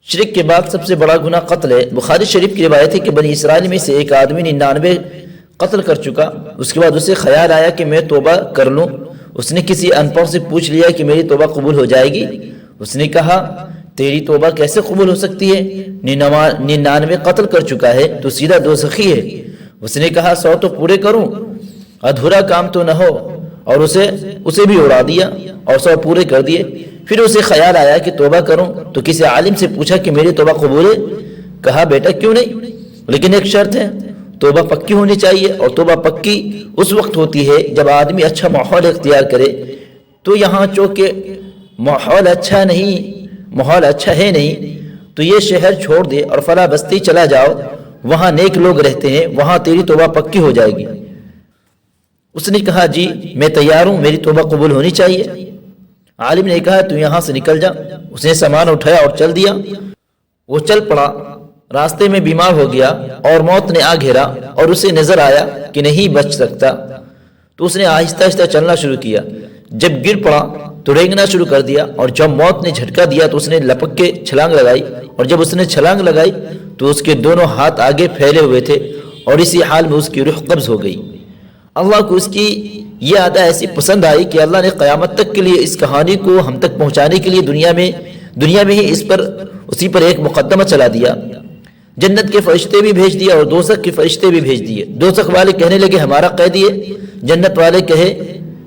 شرک کے بعد سب سے بڑا گناہ قتل ہے۔ بخاری شریف کی روایت ہے کہ بنی اسرائیل میں سے ایک آدمی 99 قتل کر چکا، اس کے بعد اسے خیال آیا کہ میں توبہ کر لوں۔ اس نے کسی ان پڑھ سے پوچھ لیا کہ میری توبہ قبول ہو جائے گی؟ اس نے کہا تیری توبہ کیسے قبول ہو سکتی ہے؟ 99 قتل کر چکا ہے تو سیدھا دوزخی ہے۔ اس نے کہا 100 تو پورے کروں، ادھورا کام تو نہ ہو، اور اسے بھی اڑا دیا اور 100 پورے کر دیے۔ پھر اسے خیال آیا کہ توبہ کروں تو کسی عالم سے پوچھا کہ میری توبہ قبول ہے؟ کہا بیٹا کیوں نہیں، لیکن ایک شرط ہے، توبہ پکی ہونی چاہیے، اور توبہ پکی اس وقت ہوتی ہے جب آدمی اچھا ماحول اختیار کرے۔ تو یہاں چونکہ ماحول اچھا ہے نہیں تو یہ شہر چھوڑ دے اور فلاں بستی چلا جاؤ، وہاں نیک لوگ رہتے ہیں، وہاں تیری توبہ پکی ہو جائے گی۔ اس نے کہا جی میں تیار ہوں، میری توبہ قبول ہونی چاہیے۔ عالم نے کہا تو یہاں سے نکل جا۔ اس نے سامان اٹھایا اور چل دیا۔ وہ چل پڑا، راستے میں بیمار ہو گیا اور موت نے آ گھیرا اور اسے نظر آیا کہ نہیں بچ سکتا، تو اس نے آہستہ آہستہ چلنا شروع کیا۔ جب گر پڑا تو رینگنا شروع کر دیا، اور جب موت نے جھٹکا دیا تو اس نے لپک کے چھلانگ لگائی، اور جب اس نے چھلانگ لگائی تو اس کے دونوں ہاتھ آگے پھیلے ہوئے تھے، اور اسی حال میں اس کی روح قبض ہو گئی۔ اللہ کو اس کی یہ عادت ایسی پسند آئی کہ اللہ نے قیامت تک کے لیے اس کہانی کو ہم تک پہنچانے کے لیے دنیا میں ہی اسی پر ایک مقدمہ چلا دیا۔ جنت کے فرشتے بھی بھیج دیا اور دوزخ کے فرشتے بھی بھیج دیے۔ دوزخ والے کہنے لگے ہمارا قیدی ہے، جنت والے کہے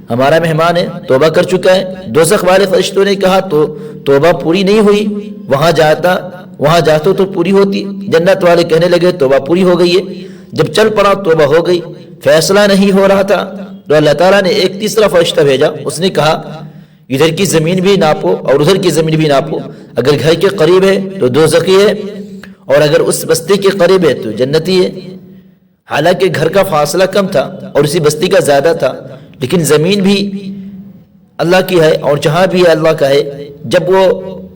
ہمارا مہمان ہے، توبہ کر چکا ہے۔ دوزخ والے فرشتوں نے کہا تو توبہ پوری نہیں ہوئی، وہاں جاتا تو پوری ہوتی۔ جنت والے کہنے لگے توبہ پوری ہو گئی ہے۔ جب چل پڑا توبہ ہو گئی، فیصلہ نہیں ہو رہا تھا تو اللہ تعالیٰ نے ایک تیسرا فرشتہ بھیجا۔ اس نے کہا ادھر کی زمین بھی ناپو اور ادھر کی زمین بھی ناپو، اگر گھر کے قریب ہے تو دوزخی ہے، اور اگر اس بستی کے قریب ہے تو جنتی ہے۔ حالانکہ گھر کا فاصلہ کم تھا اور اسی بستی کا زیادہ تھا، لیکن زمین بھی اللہ کی ہے اور جہاں بھی اللہ کا ہے۔ جب وہ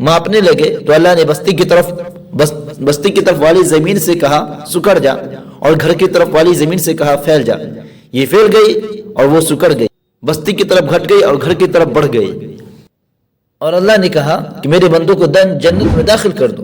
ماپنے لگے تو اللہ نے بستی کی طرف والی زمین سے کہا سکڑ جا، اور گھر کی طرف والی زمین سے کہا پھیل جا۔ یہ پھیل گئی اور وہ سکڑ گئی، بستی کی طرف گھٹ گئی اور گھر کی طرف بڑھ گئی۔ اور اللہ نے کہا کہ میرے بندوں کو جنت میں داخل کر دو۔